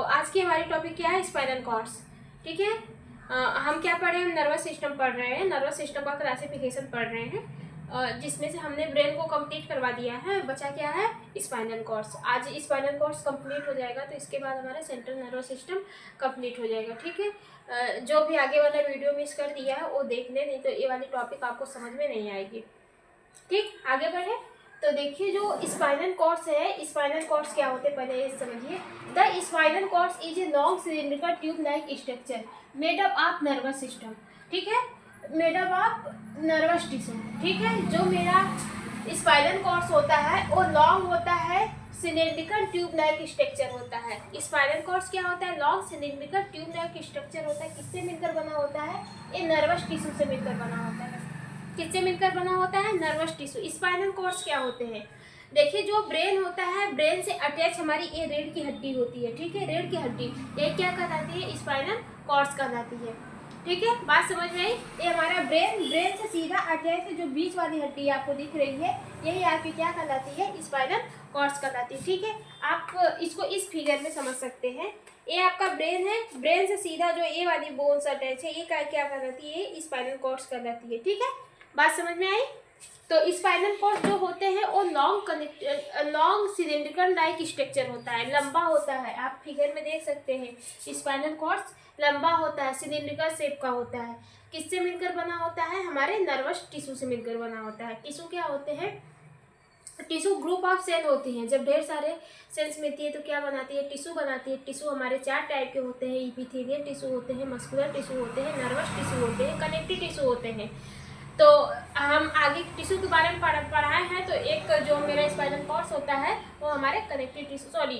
आज की हमारी टॉपिक क्या है, स्पाइनल कॉर्ड्स। ठीक है, हम क्या पढ़ रहे हैं, हम नर्वस सिस्टम पढ़ रहे हैं, नर्वस सिस्टम का क्लासिफिकेशन पढ़ रहे हैं, जिसमें से हमने ब्रेन को कंप्लीट करवा दिया है। बचा क्या है, स्पाइनल कॉर्ड्स। आज स्पाइनल कॉर्ड्स कंप्लीट हो जाएगा तो इसके बाद हमारा सेंट्रल नर्वस सिस्टम कंप्लीट हो जाएगा। ठीक है, जो भी आगे वाला वीडियो मिस कर दिया है वो देख ले, नहीं तो ये वाली टॉपिक आपको समझ में नहीं आएगी। ठीक, आगे बढ़े तो देखिए जो स्पाइनल कॉर्ड्स है, स्पाइनल कॉर्ड्स क्या होते हैं पहले ये समझिए। The spinal cords is a long cylindrical tube like structure made up of nervous system. ठीक है, made up of nervous tissue. ठीक है, जो मेरा स्पाइनल कॉर्ड्स होता है वो लॉन्ग होता है, सिलिंड्रिकल ट्यूब लाइक स्ट्रक्चर होता है। स्पाइनल कॉर्ड्स क्या होता है, long cylindrical tube like structure होता है। किससे मिलकर बना होता है, ये नर्वस टिश्यू से मिलकर बना होता है। किससे मिलकर बना होता है, नर्वस टिश्यू। स्पाइनल कॉर्ड्स क्या होते हैं, देखिए जो ब्रेन होता है, ब्रेन से अटैच हमारी ये रीढ़ की हड्डी होती है। ठीक है, रीढ़ की हड्डी ये क्या कहलाती है, स्पाइनल कॉर्ड्स कहलाती है। ठीक है, बात समझ में आई। ये हमारा ब्रेन से सीधा अटैच जो बीच वाली हड्डी आपको दिख रही है, यही आपकी क्या कहलाती है, स्पाइनल कॉर्ड्स कहलाती है। ठीक है, आप इसको इस फिगर में समझ सकते हैं। ये आपका ब्रेन है, ब्रेन से सीधा जो ये वाली बोन्स अटैच है, ये क्या कहलाती है, स्पाइनल कॉर्ड्स कहलाती है। ठीक है, बात समझ में आई। तो स्पाइनल कॉर्ड जो होते हैं वो लॉन्ग सिलिंड्रिकल लाइक स्ट्रक्चर होता है, लंबा होता है। आप फिगर में देख सकते हैं स्पाइनल कॉर्ड लंबा होता है, सिलिंड्रिकल शेप का होता है। किससे मिलकर बना होता है, हमारे नर्वस टिश्यू से मिलकर बना होता है। टिश्यू क्या होते हैं, टिश्यू ग्रुप ऑफ सेल होती हैं। जब ढेर सारे सेल्स मिलती है तो क्या बनाती है, टिश्यू बनाती है। टिश्यू हमारे 4 टाइप के होते हैं, इपिथेलियल टिश्यू होते हैं, मस्कुलर टिश्यू होते हैं, नर्वस टिश्यू होते हैं, कनेक्टिव टिश्यू होते हैं। तो हम आगे टिश्यू के बारे में पढ़ाए हैं। तो एक जो मेरा स्पाइनल कॉर्ड्स होता है वो हमारे कनेक्टिव टिश्यू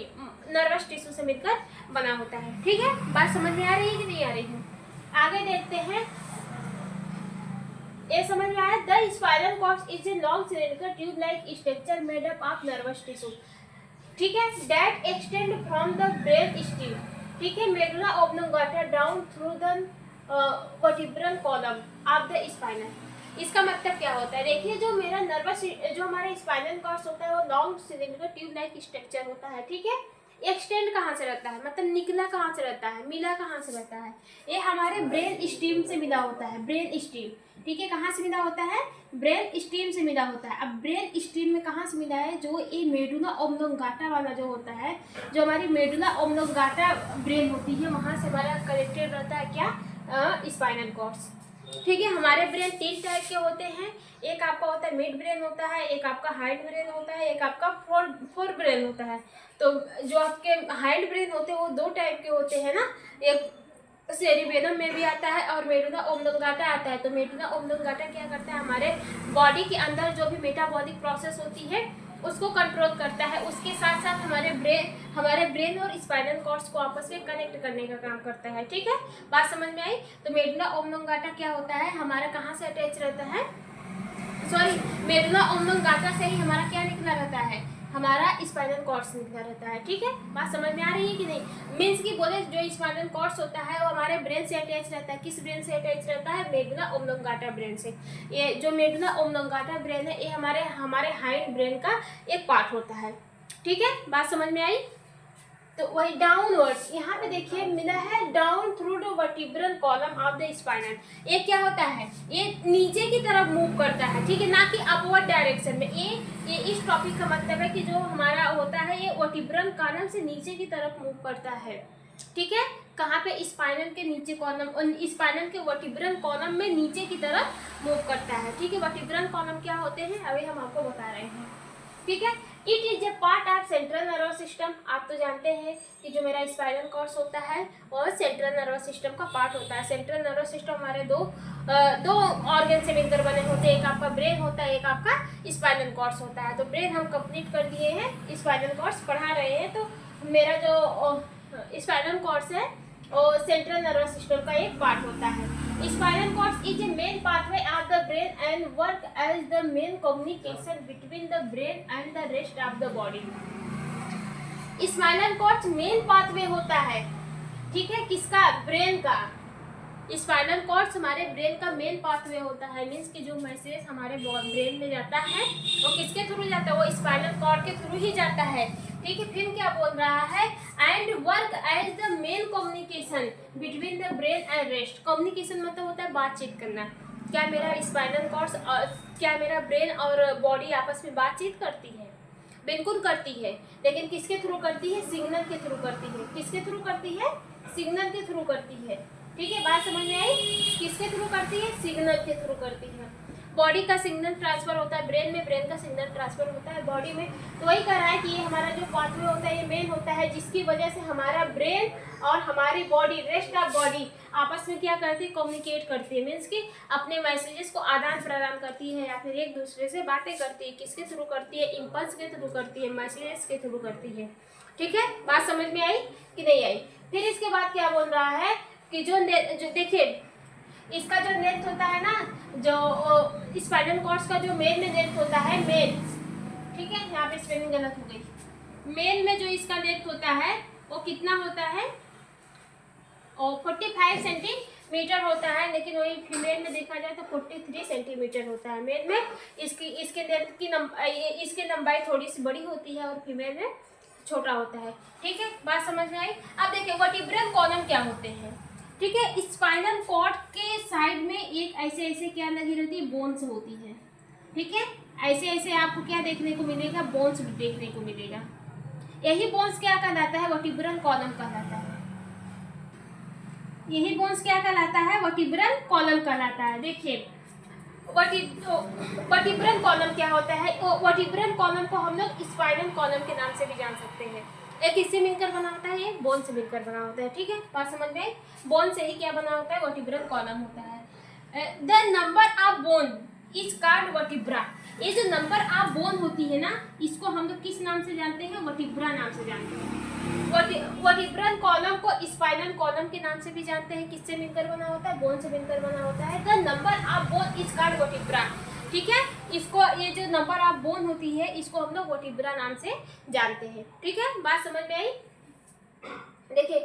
नर्वस टिश्यू से मिलकर बना होता है। ठीक है, बात समझ में आ रही है कि नहीं आ रही है। आगे देखते हैं, ये समझ में आया। The spinal cords is a long cylindrical tube like structure made up of nervous tissue. ठीक है, that extend from the brain stem. ठीक है, medulla oblongata down through the vertebral column of the spinal. इसका मतलब क्या होता है, देखिए जो मेरा जो हमारा स्पाइनल कॉर्ड्स होता है वो long cylindrical tube like structure होता है। ठीक है, एक्सटेंड कहाँ से रहता है, मतलब निकला कहाँ से रहता है, मिला कहाँ से रहता है, ये हमारे ब्रेन स्टीम से मिला होता है। ब्रेन स्टीम, ठीक है, कहाँ से मिला होता है, ब्रेन स्टीम से मिला होता है। अब ब्रेन स्टीम में कहाँ से मिला है, जो ये मेडुला ओब्लोंगाटा वाला जो होता है, जो हमारी मेडुला ओब्लोंगाटा ब्रेन होती है, वहाँ से हमारा कनेक्टेड रहता है क्या, स्पाइनल कॉर्ड्स। ठीक है, हमारे ब्रेन 3 टाइप के होते हैं। एक आपका होता है मिड ब्रेन होता है, एक आपका हाइंड ब्रेन होता है, एक आपका फोर ब्रेन होता है। तो जो आपके हाइंड ब्रेन होते हैं वो 2 टाइप के होते हैं ना, एक सेरिबेलम में भी आता है और मेडुला ओब्लोंगाटा आता है। तो मेडुला ओब्लोंगाटा क्या करता है, हमारे बॉडी के अंदर जो भी मेटाबॉलिक प्रोसेस होती है उसको कंट्रोल करता है। उसके साथ साथ हमारे ब्रेन और स्पाइनल कॉर्ड्स को आपस में कनेक्ट करने का काम करता है। ठीक है, बात समझ में आई। तो मेडुला ओब्लोंगाटा क्या होता है, हमारा कहाँ से अटैच रहता है, मेडुला ओब्लोंगाटा से ही हमारा क्या निकला रहता है, हमारा स्पाइनल कॉर्ड्स निकला रहता है। ठीक है, बात समझ में आ रही है कि नहीं। मीन्स की बोले जो स्पाइनल कॉर्ड्स होता है वो हमारे ब्रेन से अटैच रहता है। किस ब्रेन से अटैच रहता है, मेडुला ओब्लोंगाटा ब्रेन से। ये जो मेडुला ओब्लोंगाटा ब्रेन है ये हमारे हाइंड ब्रेन का एक पार्ट होता है। ठीक है, बात समझ में आई। तो वही डाउनवर्ड्स यहाँ पे देखिए मिला है, down through the vertebral column of the spinal. ये क्या होता है, ये नीचे की तरफ मूव करता है। ठीक है, ना कि अपवर्ड डायरेक्शन में। ये इस टॉपिक का मतलब है कि जो हमारा होता है ये वर्टिब्रल कॉलम से नीचे की तरफ मूव करता है। ठीक है, कहाँ पे, स्पाइनल के नीचे कॉलम, स्पाइनल के वर्टिब्रल कॉलम में नीचे की तरफ मूव करता है। ठीक है, वर्टिब्रल कॉलम क्या होते हैं अभी हम आपको बता रहे हैं। ठीक है, it is a part of central nervous system. आप तो जानते हैं कि जो मेरा स्पाइनल कॉर्ड्स होता है और सेंट्रल नर्वस सिस्टम का पार्ट होता है। सेंट्रल नर्वस सिस्टम हमारे दो ऑर्गन से मिलकर बने होते हैं, एक आपका ब्रेन होता है, एक आपका स्पाइनल कॉर्ड्स होता है। तो ब्रेन हम कंप्लीट कर दिए हैं, स्पाइनल कॉर्ड्स पढ़ा रहे हैं। तो मेरा जो स्पाइनल कॉर्ड्स है और सेंट्रल नर्वस सिस्टम का एक पार्ट होता है। Spinal cords is a main pathway of the brain and work as the main communication between the brain and the rest of the body. Spinal cords main pathway होता है, ठीक है, किसका, brain का। स्पाइनल कॉर्ड हमारे brain का main pathway होता है, मीन्स कि जो मैसेज हमारे ब्रेन में जाता है वो किसके थ्रू जाता है, वो स्पाइनल कॉर्ड के थ्रू ही जाता है। ठीक है, फिर क्या बोल रहा है, and work as the main communication between the brain and rest. Communication मतलब होता है बातचीत करना। क्या मेरा स्पाइनल कॉर्ड, क्या मेरा ब्रेन और बॉडी आपस में बातचीत करती है? बिल्कुल करती है, लेकिन किसके थ्रू करती है? सिग्नल के थ्रू करती है। किसके थ्रू करती है? सिग्नल के थ्रू करती है। ठीक है, बात समझ में आई? किसके थ्रू करती है? सिग्नल के थ्रू करती है। बॉडी का सिग्नल ट्रांसफर होता है ब्रेन में, ब्रेन का सिग्नल ट्रांसफर होता है बॉडी में। तो वही कह रहा है कि ये हमारा जो पाथवे होता है ये मेन होता है, जिसकी वजह से हमारा ब्रेन और हमारी बॉडी, रेस्ट ऑफ बॉडी आपस में क्या करती है? कम्युनिकेट करती है, मीन्स कि अपने मैसेजेस को आदान प्रदान करती है या फिर एक दूसरे से बातें करती है। किसके थ्रू करती है? इम्पल्स के थ्रू करती है, मैसेजेस के थ्रू करती है। ठीक है, बात समझ में आई कि नहीं आई? फिर इसके बाद क्या बोल रहा है कि जो देखिए इसका जो नेट होता है ना, जो स्पाइनल कॉर्ड का जो मेन में नेट होता है, मेन, ठीक है, यहाँ पे स्पेलिंग गलत हो गई। मेन में जो इसका नेट होता है वो कितना होता है? और 45 सेंटीमीटर होता है, लेकिन वही फीमेल में देखा जाए तो 43 सेंटीमीटर होता है मेल में। इसके नेट की इसकी लंबाई थोड़ी सी बड़ी होती है और फीमेल में छोटा होता है। ठीक है, बात समझ में आई? अब देखिए वर्टिब्रल कॉलम क्या होते हैं। ठीक है, स्पाइनल कॉर्ड के साइड में एक ऐसे ऐसे क्या लगी रहती है? बोन्स होती है। ठीक है, ऐसे ऐसे आपको क्या देखने को मिलेगा? बोन्स देखने को मिलेगा। यही बोन्स क्या कहलाता है? वर्टिब्रल कॉलम कहलाता है। यही बोन्स क्या कहलाता है? वर्टिब्रल कॉलम कहलाता है। देखिए वर्टिब्रल कॉलम क्या होता है? वर्टिब्रल कॉलम को हम लोग स्पाइनल कॉलम के नाम से भी जान सकते हैं। एक किससे मिलकर बना होता है? ये बोन से मिलकर बना होता है। ठीक है, बात समझ में? बोन से ही क्या बना होता है? वर्टिब्रल कॉलम होता है। The number of bone is called vertebra. ये जो नंबर ऑफ बोन होती है ना, इसको हम लोग किस नाम से जानते हैं? वर्टिब्रा नाम से जानते हैं। वर्टिब्रल कॉलम को स्पाइनल कॉलम के नाम से भी जानते हैं। किससे मिलकर बना होता है? बोन से मिलकर बना होता है। The number of bone is called vertebra. ठीक है, इसको, ये जो नंबर ऑफ बोन होती है इसको हम लोग वर्टिब्रा नाम से जानते हैं। ठीक है, बात समझ में आई? देखिए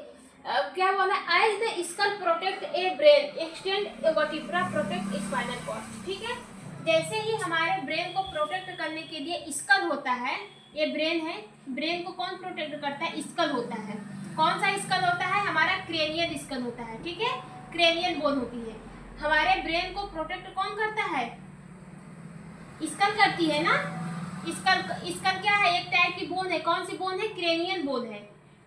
क्या बोला, as the skull protect a brain extend vertebra protect spinal cord. ठीक है, जैसे ही हमारे ब्रेन को प्रोटेक्ट करने के लिए स्कल होता है, ये ब्रेन है, ब्रेन को कौन प्रोटेक्ट करता है? स्कल होता है। कौन सा स्कल होता है? हमारा क्रेनियल स्कल होता है। ठीक है, क्रेनियल बोन होती है। हमारे ब्रेन को प्रोटेक्ट कौन करता है? स्कल करती है ना। स्कल क्या है? एक टाइप की बोन है। कौन सी बोन है? क्रेनियल बोन है।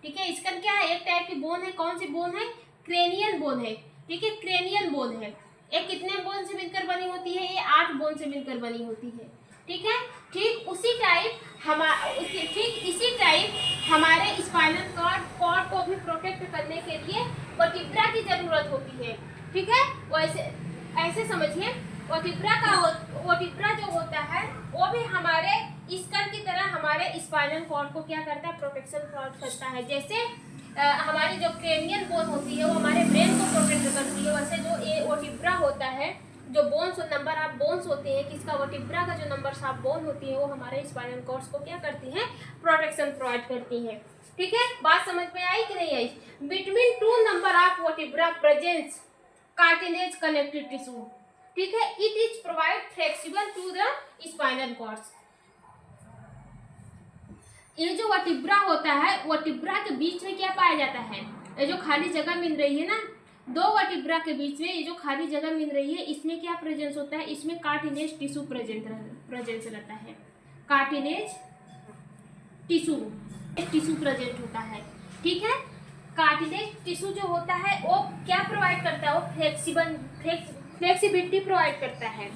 ठीक है, स्कल क्या है? एक टाइप की बोन है। कौन सी बोन है? क्रेनियल बोन है। ठीक है, क्रेनियल बोन है। ये कितने बोन से मिलकर बनी होती है? ये 8 बोन से मिलकर बनी होती है। ठीक है, ठीक इसी टाइप हमारे स्पाइनल कॉर्ड को भी प्रोटेक्ट करने के लिए वर्टिब्रा की जरूरत होती है। ठीक है, वैसे ऐसे समझिए, वर्टिब्रा जो होता है वो भी हमारे स्कल की तरह हमारे स्पाइनल कॉर्ड को क्या करता है? प्रोटेक्शन प्रोवाइड करता है। जैसे हमारी जो क्रेनियल बोन होती है वो हमारे ब्रेन को प्रोटेक्ट करती है, वैसे जो ये वर्टिब्रा होता है, जो बोन्स और नंबर ऑफ बोन्स होते हैं, किसका? वर्टिब्रा का जो नंबर ऑफ बोन होती है वो हमारे स्पाइनल कॉर्ड्स को क्या करती हैं? प्रोटेक्शन प्रोवाइड करती हैं। ठीक है, बात समझ में आई कि नहीं आई? Between 2 number of vertebra presence cartilage connective tissue. ठीक है, it is provide flexible to the spinal cords. ये जो वर्टिब्रा होता है, वर्टिब्रा के बीच में क्या पाया जाता है? ये जो खाली जगह मिल रही है ना, 2 वर्टिब्रा के बीच में ये जो खाली जगह मिल रही है, इसमें क्या प्रेजेंस होता है? इसमें कार्टिलेज टिश्यू प्रेजेंस रहता है। कार्टिलेज टिश्यू प्रेजेंट होता है। ठीक है, कार्टिलेज टिश्यू जो होता है वो क्या प्रोवाइड करता है? वो फ्लेक्सिबिलिटी प्रोवाइड करता है।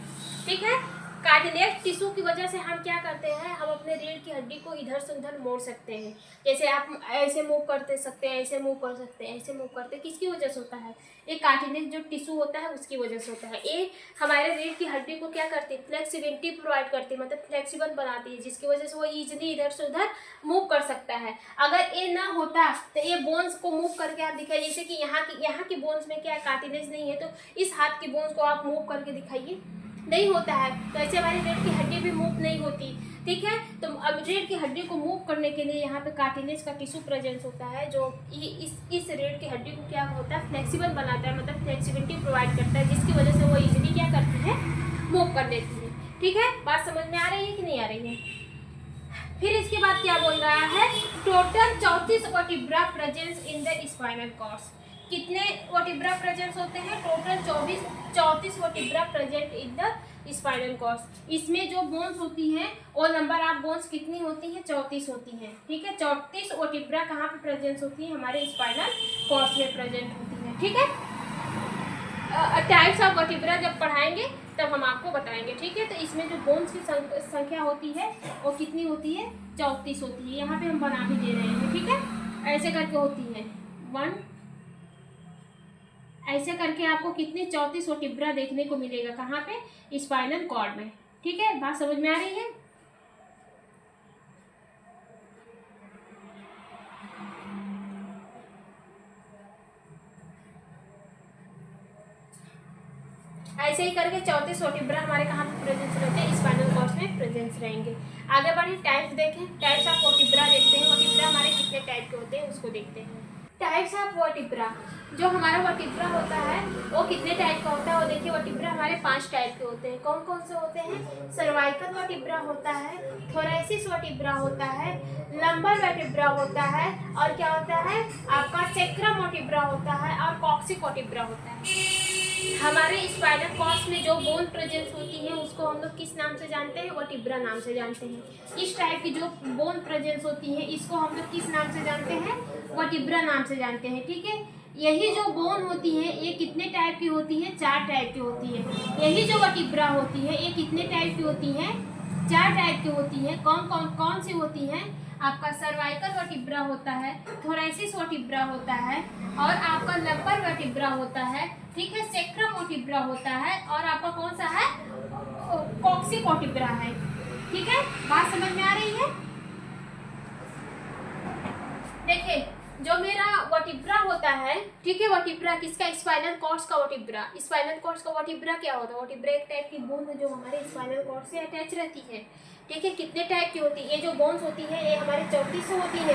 ठीक है, कार्टिलेज टिश्यू की वजह से हम क्या करते हैं? हम अपने रीढ़ की हड्डी को इधर से उधर मोड़ सकते हैं। जैसे आप ऐसे मूव करते सकते हैं, ऐसे मूव कर सकते हैं, ऐसे मूव करते हैं। किसकी वजह से होता है? ये कार्टिलेज जो टिश्यू होता है उसकी वजह से होता है। ये हमारे रीढ़ की हड्डी को क्या करती है? फ्लेक्सिबिलिटी प्रोवाइड करती है, मतलब फ्लेक्सिबल बनाती है, जिसकी वजह से वो ईजिली इधर से उधर मूव कर सकता है। अगर ये ना होता तो ये बोन्स को मूव करके आप दिखाइए, जैसे कि यहाँ की बोन्स में क्या कार्टिलेज नहीं है, तो इस हाथ की बोन्स को आप मूव करके दिखाइए। नहीं होता है, तो ऐसे हमारी रीढ़ की हड्डी भी मूव नहीं होती। ठीक है, तो अब रीढ़ की हड्डी को मूव करने के लिए यहाँ पे कार्टिलेज का टिश्यू प्रेजेंस होता है, जो इस रीढ़ की हड्डी को क्या होता है, फ्लेक्सिबल बनाता है, मतलब फ्लेक्सिबिलिटी प्रोवाइड करता है, जिसकी वजह से वो इजीली क्या करती है, मूव कर लेती है। ठीक है, बात समझ में आ रही है कि नहीं आ रही है? फिर इसके बाद क्या बोल रहा है, total 34 vertebra presence in the spinal cord. कितने वर्टिब्रा प्रेजेंट होते हैं? Total 34 vertebra present in the spinal cord. इसमें जो बोन्स होती हैं वो नंबर ऑफ बोन्स कितनी होती हैं? 34 होती हैं। ठीक है, 34 वर्टिब्रा कहाँ पे प्रेजेंट होती है? हमारे स्पाइनल कॉर्ड में प्रेजेंट होती है। ठीक है, टाइप्स ऑफ वर्टिब्रा जब पढ़ाएंगे तब हम आपको बताएंगे। ठीक है, तो इसमें जो बोन्स की संख्या होती है वो कितनी होती है? 34 होती है। यहाँ पे हम बना भी दे रहे हैं। ठीक है, ऐसे करके होती है 1, ऐसे करके आपको कितने 34 वर्टिब्रा देखने को मिलेगा, कहाँ पे? स्पाइनल कॉर्ड में। ठीक है, बात समझ में आ रही है? ऐसे ही करके 34 वर्टिब्रा हमारे कहाँ पे प्रेजेंस रहते हैं? स्पाइनल कॉर्ड में प्रेजेंस रहेंगे। आगे बढ़े, टाइप्स देखें। टाइप्स ऑफ वर्टिब्रा देखते हैं। वर्टिब्रा हमारे कितने टाइप के होते हैं उसको देखते हैं। टाइप्स ऑफ वर्टिब्रा, जो हमारा वर्टिब्रा होता है वो कितने टाइप का होता है वो देखिए। वर्टिब्रा हमारे 5 टाइप के होते हैं। कौन कौन से होते हैं? सर्वाइकल वर्टिब्रा होता है, थोरेसिस वर्टिब्रा होता है, लंबर वर्टिब्रा होता है, और क्या होता है आपका सेक्रम वर्टिब्रा होता है, और कॉक्सिक वर्टिब्रा होता है। हमारे स्पाइनल कॉर्ड में जो बोन प्रेजेंस होती है उसको हम लोग किस नाम से जानते हैं? वर्टिब्रा नाम से जानते हैं। इस टाइप की जो बोन प्रेजेंस होती है इसको हम लोग किस नाम से जानते हैं? वर्टिब्रा नाम से जानते हैं। ठीक है, यही जो बोन होती है ये कितने टाइप की होती है? 4 टाइप की होती है। यही जो वर्टिब्रा होती है ये कितने टाइप की होती है? 4 टाइप की होती है। कौन सी होती है? आपका सर्वाइकल वर्टिब्रा होता है, थोरेसिस वर्टिब्रा होता है, और आपका लंबर वर्टिब्रा होता है। ठीक है, सेक्रम वर्टिब्रा होता है, और आपका कौन सा है? कॉक्सिक वर्टिब्रा है। ठीक है, बात समझ में आ रही है? देखिए, जो मेरा वर्टिब्रा होता है, ठीक है, वर्टिब्रा किसका? स्पाइनल कॉर्ड का वर्टिब्रा। स्पाइनल कॉर्ड का वर्टिब्रा क्या होता है? वर्टिब्रा एक टाइप की बोन है जो हमारे स्पाइनल कॉर्ड से अटैच रहती है। ठीक है, कितने टाइप की होती है? ये जो बोन्स होती है ये हमारे 34 होती है।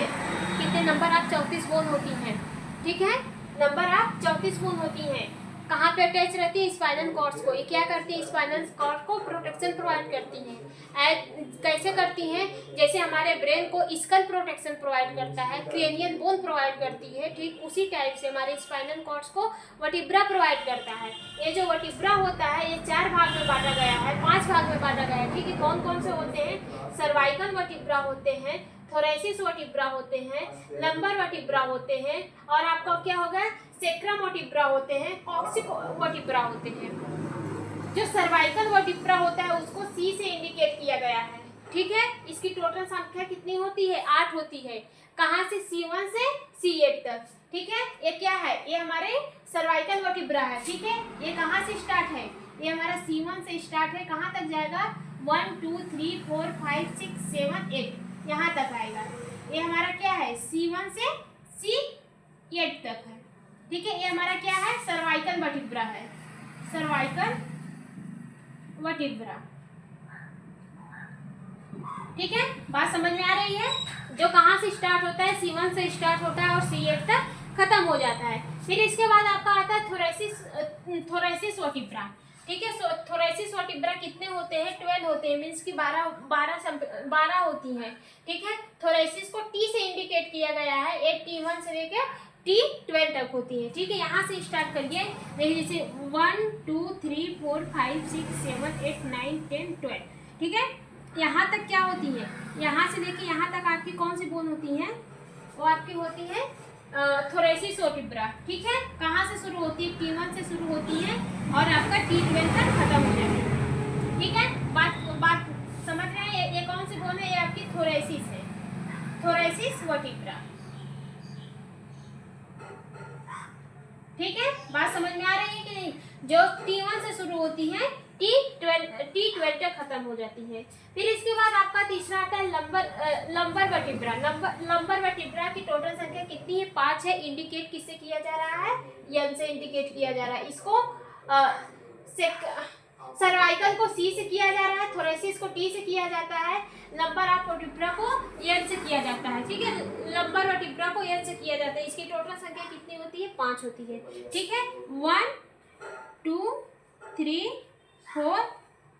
कितने नंबर ऑफ 34 बोन होती हैं? ठीक है, नंबर ऑफ 34 बोन होती हैं। कहाँ पे अटैच रहती है? स्पाइनल कॉर्ड्स को। ये क्या करती है? स्पाइनल कॉर्ड को प्रोटेक्शन प्रोवाइड करती हैं। कैसे करती हैं? जैसे हमारे ब्रेन को स्कल प्रोटेक्शन प्रोवाइड करता है, क्रेनियल बोन प्रोवाइड करती है, ठीक उसी टाइप से हमारे स्पाइनल कॉर्ड्स को वर्टिब्रा प्रोवाइड करता है। ये जो वर्टिब्रा होता है ये 4 भाग में बांटा गया है, 5 भाग में बांटा गया है। ठीक है, कौन कौन से होते हैं? सर्वाइकल वर्टिब्रा होते हैं, थोरेसिस वर्टिब्रा होते हैं, लंबर वर्टिब्रा होते हैं, और आपका क्या होगा? सेक्रम वर्टिब्रा होते हैं, कॉक्सिक वर्टिब्रा होते हैं। जो सर्वाइकल वर्टिब्रा होता है उसको सी से इंडिकेट किया गया है। ठीक है, इसकी टोटल संख्या कितनी होती है? 8 होती है। कहाँ से? C1 से C8 तक। ठीक है, ये क्या है? ये हमारे सर्वाइकल वर्टिब्रा है। ठीक है, ये कहाँ से स्टार्ट है? ये हमारा C1 से स्टार्ट है, कहाँ तक जाएगा? 1 2 3 4 5 6 7 8 यहाँ तक आएगा। ये हमारा क्या है? C1 से C8 तक है। ठीक है, ये हमारा क्या है? सर्वाइकल वर्टिब्रा है, सर्वाइकल वर्टिब्रा। ठीक है, बात समझ में आ रही है? जो कहाँ से स्टार्ट होता है? C1 से स्टार्ट होता है और C8 तक खत्म हो जाता है। फिर इसके बाद आपका आता है थोरेसिस वर्टिब्रा। ठीक है, थोरेसिस वर्टिब्रा कितने होते हैं? 12 होते हैं, मीन्स की 12 होती हैं। ठीक है, थोरेसिस को T से इंडिकेट किया गया है। एक T1 से लेकर T12 तक होती है। ठीक है, यहाँ से स्टार्ट करिए। देखिए जैसे 1 2 3 4 5 6 7 8 9 10 12। ठीक है, यहाँ तक क्या होती है? यहाँ से लेके यहाँ तक आपकी कौन सी बोन होती है? वो आपकी होती है थोरेसिस वर्टिब्रा। ठीक है, कहाँ से शुरू होती है? T1 से शुरू होती है और आपका T12 तक खत्म हो जाती है। ठीक है, बात समझ रहे हैं? ये कौन सी बोन है? ये आपकी थोरेसिस है, थोरेसिस वर्टिब्रा। ठीक है, बात समझ में आ रही है कि नहीं? जो T1 से शुरू होती है T12 तक खत्म हो जाती है। फिर इसके बाद आपका तीसरा आता है लंबर वर्टिब्रा। लंबर वर्टिब्रा की टोटल संख्या कितनी है? 5 है। इंडिकेट किससे किया जा रहा है? N से इंडिकेट किया जा रहा है। इसको सर्वाइकल को सी से किया जा रहा है, थोरेसिस को टी से किया जाता है, लंबर ऑफ वर्टिब्रा को एल से किया जाता है। ठीक है, लंबर वर्टिब्रा को एल से किया जाता है। इसकी टोटल संख्या कितनी होती है? 5 होती है। ठीक है, 1 2 3 4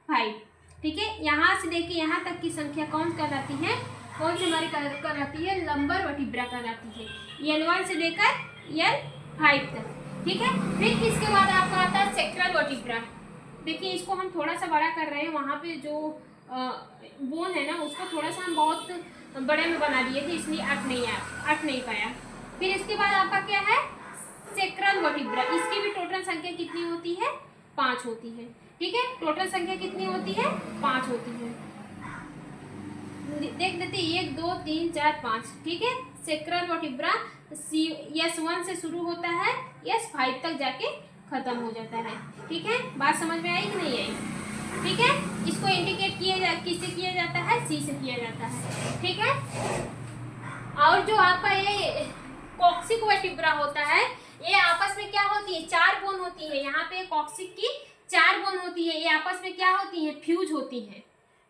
5। ठीक है, यहाँ से लेके यहाँ तक की संख्या कौन कहलाती है? कौन सी हमारी कहलाती है? लंबर वर्टिब्रा कहलाती है, L1 से लेकर L5 तक। ठीक है, फिर इसके बाद आपका आता है सेक्रल वर्टिब्रा। देखिए इसको हम थोड़ा सा बड़ा कर रहे हैं, वहाँ पे जो बोन है ना उसको थोड़ा सा हम बहुत बड़े में बना दिए थे, इसलिए अट नहीं पाया। फिर इसके बाद आपका क्या है? Sacral vertebra. इसकी भी टोटल संख्या कितनी होती है? 5 होती है। ठीक है, टोटल संख्या कितनी होती है? 5 होती है। देख लेते 1 2 3 4 5। ठीक है, सेक्रल वर्टिब्रा S1 से शुरू होता है, S5 तक जाके खत्म हो जाता है। ठीक है, बात समझ में आई कि नहीं आई? ठीक है, इसको इंडिकेट किससे किया जाता है? सी से किया जाता है। ठीक है, और जो आपका ये कॉक्सिक वर्टिब्रा होता है, ये आपस में क्या होती है? 4 बोन होती है। यहाँ पे कॉक्सिक की 4 बोन होती है। ये आपस में क्या होती है? फ्यूज होती है।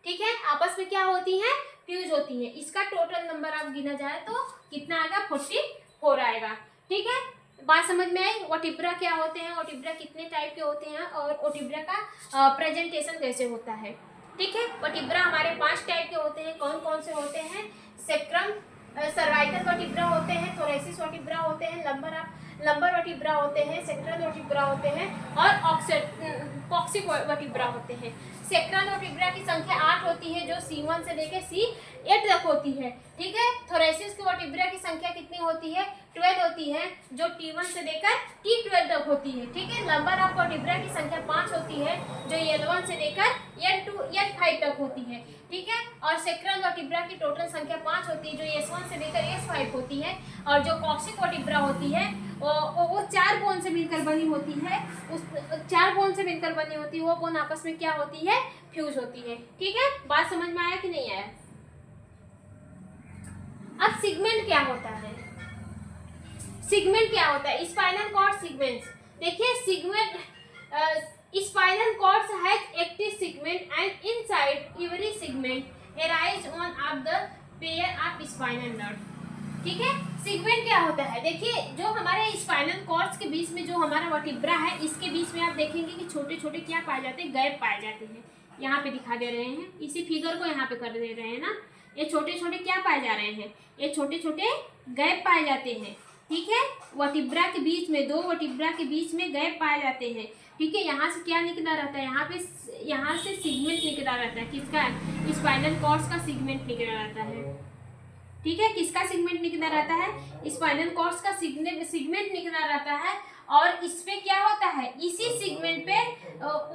ठीक है, आपस में क्या होती है? फ्यूज होती है। इसका टोटल नंबर आप गिना जाए तो कितना आएगा? 44 आएगा। ठीक है, बात समझ में आई? वर्टिब्रा क्या होते हैं, वर्टिब्रा कितने टाइप के होते हैं, और वर्टिब्रा का प्रेजेंटेशन कैसे होता है। ठीक है, वर्टिब्रा हमारे 5 टाइप के होते हैं। कौन कौन से होते हैं? सेक्रम सर्वाइकल वर्टिब्रा होते हैं, थोरेसिस वर्टिब्रा होते हैं, लंबर वर्टिब्रा होते हैं, सेक्रल वर्टिब्रा होते हैं, और कॉक्सिक वर्टिब्रा होते हैं। सेक्रल वर्टिब्रा की संख्या 8 होती है, जो C1 से लेकर C8 तक होती है। ठीक है, थोरेसिस की वर्टिब्रा की संख्या कितनी होती है? 12 होती है, जो T1 से लेकर T12 तक होती है। ठीक है, लंबर ऑफ वर्टिब्रा की संख्या 5 होती है, जो L1 से लेकर L5 तक होती है। ठीक है, और सेक्रल वर्टिब्रा की टोटल संख्या 5 होती है, जो S1 से लेकर S5 होती है। और जो कॉक्सिक वर्टिब्रा होती है वो 4 बोन से मिलकर बनी होती है। उस 4 बोन से मिलकर बनी होती है, वो बोन आपस में क्या होती है? फ्यूज होती है। ठीक है, बात समझ में आया कि नहीं आया? अब सिगमेंट क्या होता है? सिगमेंट क्या होता है? Spinal cord segments. देखिए segment, spinal cords has active segment and inside every segment arise on of the pair of spinal nerve. ठीक है, सेगमेंट क्या होता है? देखिए जो हमारे स्पाइनल कॉर्ड्स के बीच में जो हमारा वर्टिब्रा है, इसके बीच में आप देखेंगे कि छोटे छोटे क्या पाए जाते हैं? गैप पाए जाते हैं। यहाँ पे दिखा दे रहे हैं, इसी फिगर को यहाँ पे कर दे रहे हैं ना। ये छोटे छोटे क्या पाए जा रहे हैं? ये छोटे छोटे गैप पाए जाते हैं। ठीक है, वर्टिब्रा के बीच में, 2 वर्टिब्रा के बीच में गैप पाए जाते हैं। ठीक है, यहाँ से क्या निकला रहता है? यहाँ से सिगमेंट निकला रहता है। किसका? स्पाइनल कॉर्ड्स का सिगमेंट निकला रहता है। ठीक है, किसका सिगमेंट निकला रहता है? स्पाइनल कॉर्ड्स का सिगमेंट निकला रहता है। और इसमें क्या होता है? इसी सिगमेंट पे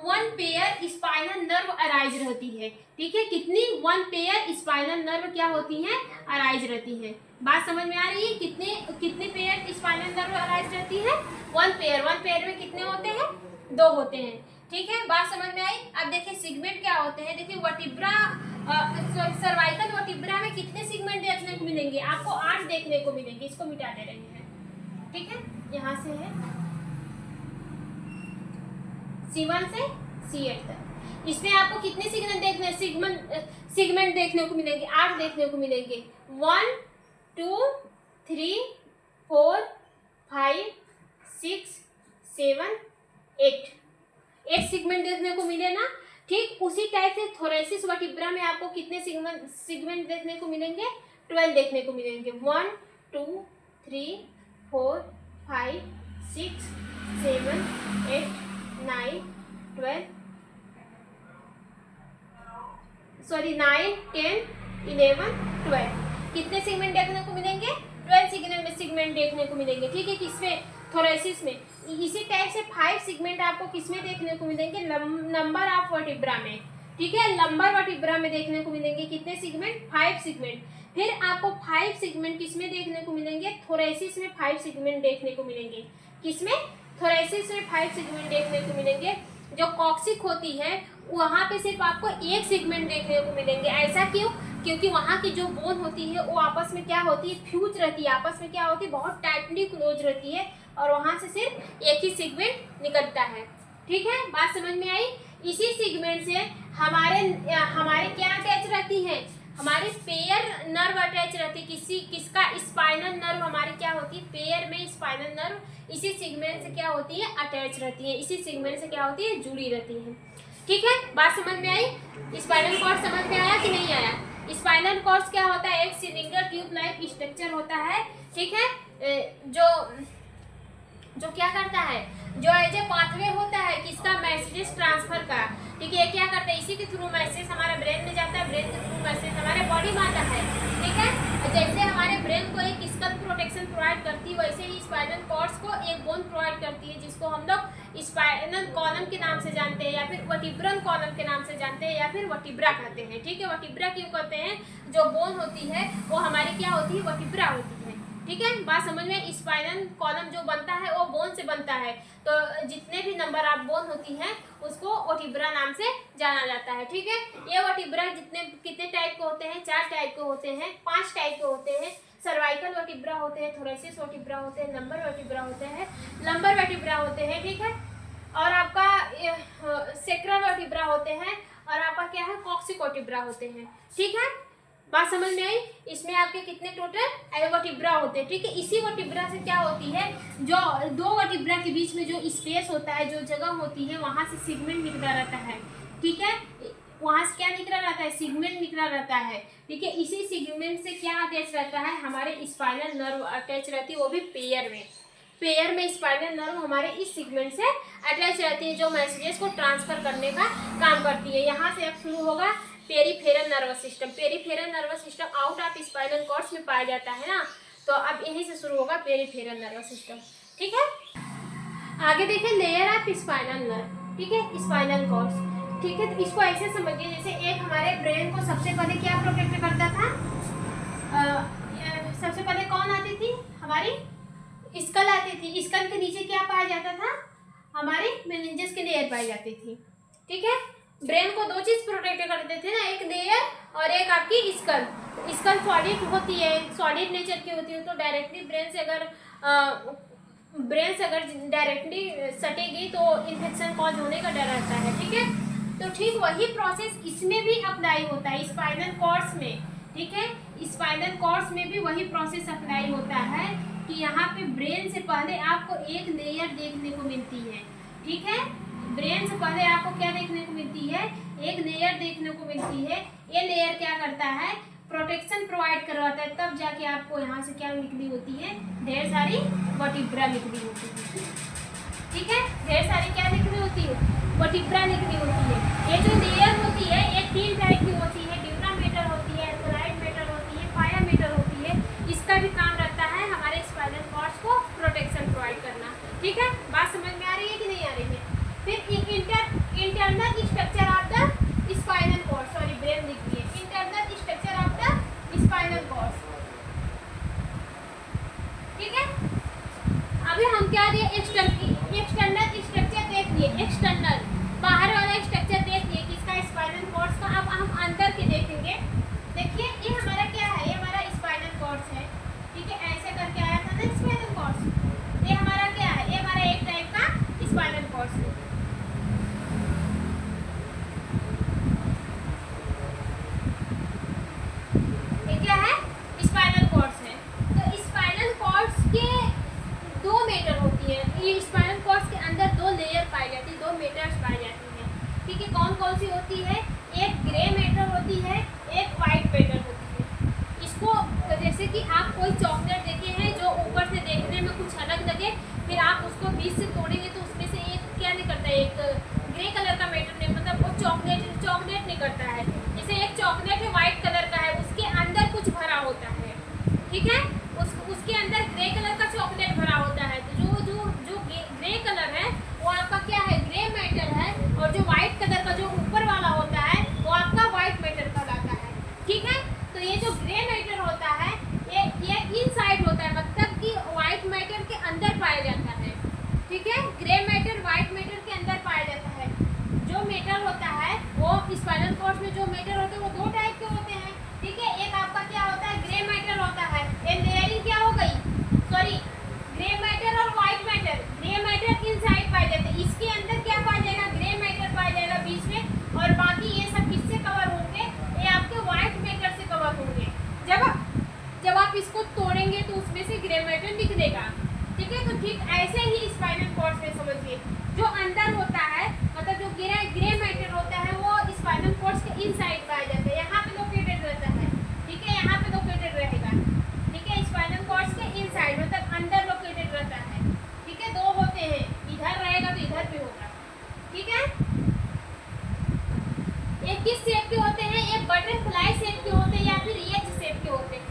1 पेयर स्पाइनल नर्व अराइज रहती है। ठीक है, कितनी? 1 पेयर स्पाइनल नर्व क्या होती है? अराइज रहती है। बात समझ में आ रही है? कितने पेयर स्पाइनल नर्व अराइज रहती है? 1 पेयर। 1 पेयर में कितने होते हैं? 2 होते हैं। ठीक है, बात समझ में आई? अब देखिए सिगमेंट क्या होते हैं। देखिए वर्टिब्रा, सर्वाइकल वर्टिब्रा में कितने सिगमेंट देखने को मिलेंगे? आपको 8 देखने को मिलेंगे। इसको मिटा दे रहे हैं। ठीक है, यहाँ से है C1 से C8 तक। इसमें आपको कितने सिगमेंट देखने को मिलेंगे? 8 देखने को मिलेंगे। 1 2 3 4 5 6 7 8 सिगमेंट देखने को मिले ना। ठीक उसी टाइप से थोरेसिस वर्टिब्रा में आपको कितने सिगमेंट देखने को मिलेंगे? 12 देखने को मिलेंगे। 1 2 3 4 5 6 7 8 9 10 11 12 कितने सेगमेंट देखने को मिलेंगे? 12 सेगमेंट देखने को मिलेंगे। ठीक है, किसमें? थोरेसिस में। इसी टाइप से 5 सेगमेंट आपको किसमें देखने को मिलेंगे? नंबर ऑफ वर्टिब्रा में। ठीक है, लंबर वर्टिब्रा में देखने को मिलेंगे कितने सेगमेंट? 5 सेगमेंट। फिर आपको 5 सेगमेंट किसमें देखने को मिलेंगे? थोरेसिस में 5 सेगमेंट देखने को मिलेंगे। किसमें? थोरेसिस में 5 सेगमेंट देखने को मिलेंगे। जो कॉक्सिक होती है वहाँ पे सिर्फ आपको 1 सेगमेंट देखने को मिलेंगे। ऐसा क्यों? क्योंकि वहाँ की जो बोन होती है वो आपस में क्या होती है? फ्यूज रहती है। आपस में क्या होती है? बहुत टाइटली क्लोज रहती है, और वहाँ से सिर्फ 1 ही सेगमेंट निकलता है। ठीक है, बात समझ में आई? इसी सेगमेंट से हमारे हमारे क्या अटैच रहती हैं, हमारे पेयर नर्व अटैच रहती है। किसका स्पाइनल नर्व हमारी क्या होती है, पेयर में स्पाइनल नर्व इसी सेगमेंट से क्या होती है, अटैच रहती है, इसी सेगमेंट से क्या होती है, जुड़ी रहती है। ठीक है, बात समझ में आई? स्पाइनल कॉर्ड समझ में आया कि नहीं आया? स्पाइनल कॉर्ड क्या होता है, एक सिलिंडर ट्यूब लाइक स्ट्रक्चर होता है। ठीक है, जो क्या करता है, जो एज ए पाथवे होता है किसका, मैसेजेस ट्रांसफर का। ठीक है, क्या करता है, इसी के थ्रू मैसेज हमारे ब्रेन में जाता है, ब्रेन के थ्रू मैसेज हमारे बॉडी में आता है। ठीक है, जैसे हमारे ब्रेन को एक स्कल प्रोटेक्शन प्रोवाइड करती है, वैसे ही स्पाइनल कॉर्ड्स को एक बोन प्रोवाइड करती है, जिसको हम लोग स्पाइनल कॉलम के नाम से जानते हैं, या फिर वर्टिब्रल कॉलम के नाम से जानते हैं, या फिर वर्टिब्रा कहते हैं। ठीक है, वर्टिब्रा क्यों कहते हैं, जो बोन होती है वो हमारी क्या होती है, वर्टिब्रा होती है। ठीक है, बात समझ में? स्पाइनल कॉलम जो बनता है वो बोन से बनता है, तो जितने भी नंबर ऑफ बोन होती हैं उसको वर्टिब्रा नाम से जाना जाता है। ठीक है, ये वर्टिब्रा कितने टाइप के होते हैं, 4 टाइप के होते हैं, 5 टाइप के होते हैं। सर्वाइकल वर्टिब्रा होते हैं, थोरेसिस वर्टिब्रा होते हैं, लंबर वर्टिब्रा होते हैं, लंबर वर्टिब्रा होते हैं। ठीक है, और आपका सेक्रल वर्टिब्रा होते हैं, और आपका क्या है, कॉक्सिक वर्टिब्रा होते हैं। ठीक है, बात समझ में आई? इसमें आपके कितने टोटल वर्टिब्रा होते हैं। ठीक है, इसी वर्टिब्रा से क्या होती है, जो 2 वर्टिब्रा के बीच में जो स्पेस होता है, जो जगह होती है, वहां से सेगमेंट निकला रहता है। ठीक है, वहां से क्या निकला रहता है, सेगमेंट निकला रहता है। ठीक है, इसी सेगमेंट से क्या अटैच रहता है, हमारे स्पाइनल नर्व अटैच रहती है, वो भी पेयर में। पेयर में स्पाइनल नर्व हमारे इस सेगमेंट से अटैच रहती है, जो मैसेजेस को ट्रांसफर करने का काम करती है। यहाँ से अब शुरू होगा peripheral nervous system. Peripheral nervous system out of spinal cords में पाया जाता है ना, तो अब यहीं से शुरू होगा पेरिफेरल नर्वस सिस्टम। ठीक है, आगे देखें लेयर ऑफ स्पाइनल नर्व। ठीक है, स्पाइनल कॉर्ड्स। ठीक है, तो इसको ऐसे समझिए, जैसे एक हमारे ब्रेन को सबसे पहले क्या प्रोटेक्ट करता था, सबसे पहले कौन आती थी, हमारी स्कल आती थी। स्कल के नीचे क्या पाया जाता था, हमारी मेनिंजेस की लेयर पाई जाती थी। ठीक है, ब्रेन को 2 चीज प्रोटेक्ट करते थे ना, एक लेयर और एक आपकी स्कल। स्कल सॉलिड होती है, सॉलिड नेचर की होती है, तो डायरेक्टली ब्रेन से अगर डायरेक्टली सटेगी तो इन्फेक्शन कॉज होने का डर रहता है। ठीक है, तो ठीक वही प्रोसेस इसमें भी अप्लाई होता है, स्पाइनल कॉर्ड्स में। ठीक है, स्पाइनल कॉर्ड्स में भी वही प्रोसेस अप्लाई होता है कि यहाँ पे ब्रेन से पहले आपको एक लेयर देखने को मिलती है। ठीक है, ब्रेन से पहले आपको क्या देखने को मिलती है, एक लेयर देखने को मिलती है। ये लेयर क्या करता है, प्रोटेक्शन प्रोवाइड करवाता है, तब जाके आपको यहाँ से क्या निकली होती है, ढेर सारी वर्टिब्रा निकली होती है। ठीक है, ढेर सारी क्या निकली होती है, वर्टिब्रा निकली होती है। ये जो लेयर होती है ये 3 टाइप की होती है, ड्यूरा मेटर होती है, एल्कोलाइड मेटर होती है, पाया मेटर होती है। इसका भी काम रहता है हमारे स्पाइनल कॉर्ड्स को प्रोटेक्शन प्रोवाइड करना। ठीक है, बात समझ में आ रही है कि नहीं आ रही है? फिर internal structure of the spinal cord, sorry brain लिख दिए, internal structure of the spinal cord. ठीक है, अभी हम क्या दिए, एक्सटर्नल स्ट्रक्चर देख लिए, एक्सटर्नल बाहर वाला स्ट्रक्चर देख लिए किसका, स्पाइनल कॉर्ड्स का। अब हम अंदर के देखेंगे। देखिए, ये हमारा क्या है, ये हमारा स्पाइनल कॉर्ड्स है। ठीक है, ऐसे करके आया था ना स्पाइनल कॉर्ड्स। ये हमारा क्या है, ये हमारा एक टाइप का स्पाइनल कॉर्ड्स है। ये क्या है, स्पाइनल कॉर्ड्स है। तो स्पाइनल कॉर्ड्स के 2 मेटर होती है, ये स्पाइनल कॉर्ड्स के अंदर 2 लेयर पाई जाती है, 2 मेटर्स पाई जाती है। ठीक है, कौन कौन सी होती है, एक ग्रे मेटर होती है, एक वाइट मेटर होती है। इसको जैसे कि आप कोई चॉकलेट देखे हैं जो ऊपर से देखने में कुछ अलग लगे, फिर आप उसको बीच से तोड़ेंगे तो उसमें से एक क्या निकलता है, एक ग्रे कलर का मेटर नहीं, मतलब वो चॉकलेट निकलता है। जैसे एक चॉकलेट है वाइट कलर का है, उसके अंदर कुछ भरा होता है। ठीक है, उसके अंदर ग्रे कलर का चॉकलेट भरा होता है। तो जो ग्रे कलर है वो आपका क्या है, ग्रे मैटर है, और जो व्हाइट कलर का जो ऊपर वाला होता है वो आपका व्हाइट मैटर कहलाता है। ठीक है, तो ये जो ग्रे मैटर होता है ये इनसाइड होता है, मतलब कि व्हाइट मैटर के अंदर पाया जाता है। ठीक है, ग्रे मैटर व्हाइट मैटर के अंदर पाया जाता है। जो मैटर होता है वो स्पाइनल कॉर्ड्स में जो मैटर होते हैं वो 2 टाइप के होते हैं। ठीक है, एक आपका क्या होता है, ग्रे मैटर होता है। ये लेयरिंग क्या हो गई, सॉरी, ग्रे मैटर और white matter. Grey matter inside पाया जाता है, इसके अंदर क्या पाया जाएगा, ग्रे मैटर पाया जाएगा, बीच ठीक ऐसे ही स्पाइनल कॉर्ड में समझिए, जो अंदर होता है मतलब जो ग्रे मैटर होता है वो स्पाइनल कॉर्ड के इनसाइड पाया जाता है, यहाँ पे लोकेटेड रहता है। ठीक है, यहाँ पे लोकेटेड रहेगा। ठीक है, स्पाइनल कॉर्ड के इनसाइड मतलब अंदर लोकेटेड रहता है। ठीक है, दो होते हैं, इधर रहेगा तो इधर भी होगा। ठीक है, ये किस शेप के होते हैं? ये बटरफ्लाई शेप के होते हैं या फिर एच शेप के होते हैं?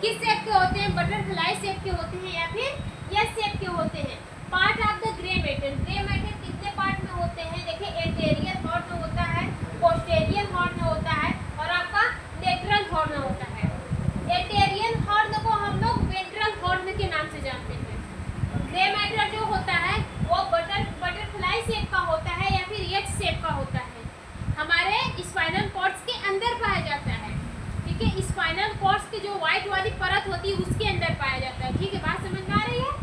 किस शेप के होते हैं? बटरफ्लाई शेप के होते हैं या फिर एच शेप के होते हैं। Part of the grey matter, grey matter कितने पार्ट में होते हैं? देखिए, एंटीरियर हॉर्न में होता है, पोस्टीरियर हॉर्न में होता है और आपका लेटरल हॉर्न में होता है। एंटीरियर हॉर्न को हम लोग वेंट्रल हॉर्न के नाम से जानते हैं। ग्रे मैटर जो होता है वो बटरफ्लाई शेप का होता है या फिर एच शेप का होता है, हमारे स्पाइनल कॉर्ड्स के अंदर पाया जाता है। ठीक है, स्पाइनल कॉर्ड्स की जो व्हाइट वाली परत होती है उसके अंदर पाया जाता है। ठीक है, बात समझ में आ रही है?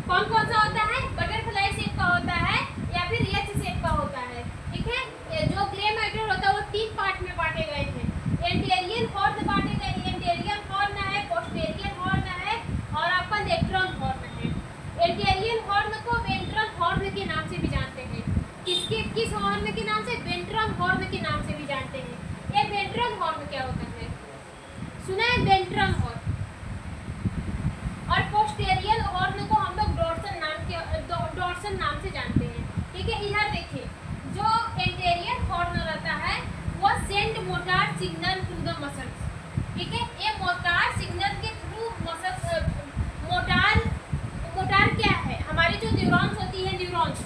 कौन कौन सा होता है? बटरफ्लाई शेप का होता है या फिर एच शेप का होता है। ठीक है, जो ग्रे मैटर होता है वो 3 पार्ट में बांटे गए हैं। एंटीरियर हॉर्न बांटे गए, एंटीरियर हॉर्न है, पोस्टीरियर हॉर्न है और आपका लेटरल हॉर्न है। एंटीरियर हॉर्न को वेंट्रल हॉर्न के नाम से भी जानते हैं। किस हॉर्न के नाम से? वेंट्रल हॉर्न के नाम से भी जानते हैं। ये वेंट्रल हॉर्न क्या होता है? सुना है वेंट्रल हॉर्न। और पोस्टीरियर हॉर्न को हम लोग डॉर्सल नाम से जानते हैं। ठीक है, इधर देखिए, जो एंटीरियर हॉर्न रहता है वो send motor signal to the muscles. ठीक है, ये मोटार सिग्नल के थ्रू मसल्स, मोटार क्या है? हमारी जो न्यूरॉन्स होती है, न्यूरॉन्स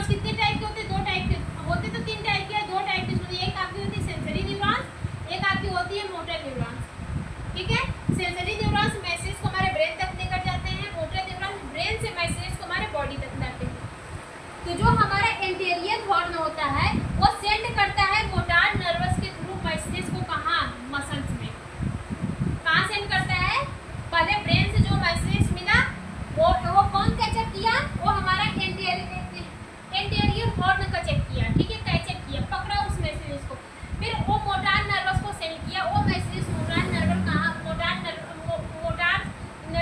कितने टाइप के होते हैं? 2 टाइप के होते, तो 3 टाइप के, 2 टाइप के होती है। एक आपकी होती है सेंसरी न्यूरॉन्स, एक आपकी होती है मोटर न्यूरॉन्स। ठीक है, सेंसरी न्यूरॉन्स मैसेज को हमारे ब्रेन तक लेकर जाते हैं, मोटर न्यूरॉन्स ब्रेन से मैसेज को हमारे बॉडी तक लाते हैं। तो जो हमारा एंटीरियर हॉर्न होता है वो सेंड करता है मोटार नर्वस के थ्रू मैसेज को, कहाँ? मसल्स में। कहाँ सेंड करता है? पहले ब्रेन से जो मैसेज मिला वो कौन कैचअप किया? वो हमारा एंटीरियर हॉर्न का चेक किया। ठीक है, कैचअप किया, पकड़ा उस मैसेज को, फिर वो मोटार नर्वस को सेंड किया। वो मैसेज मोटार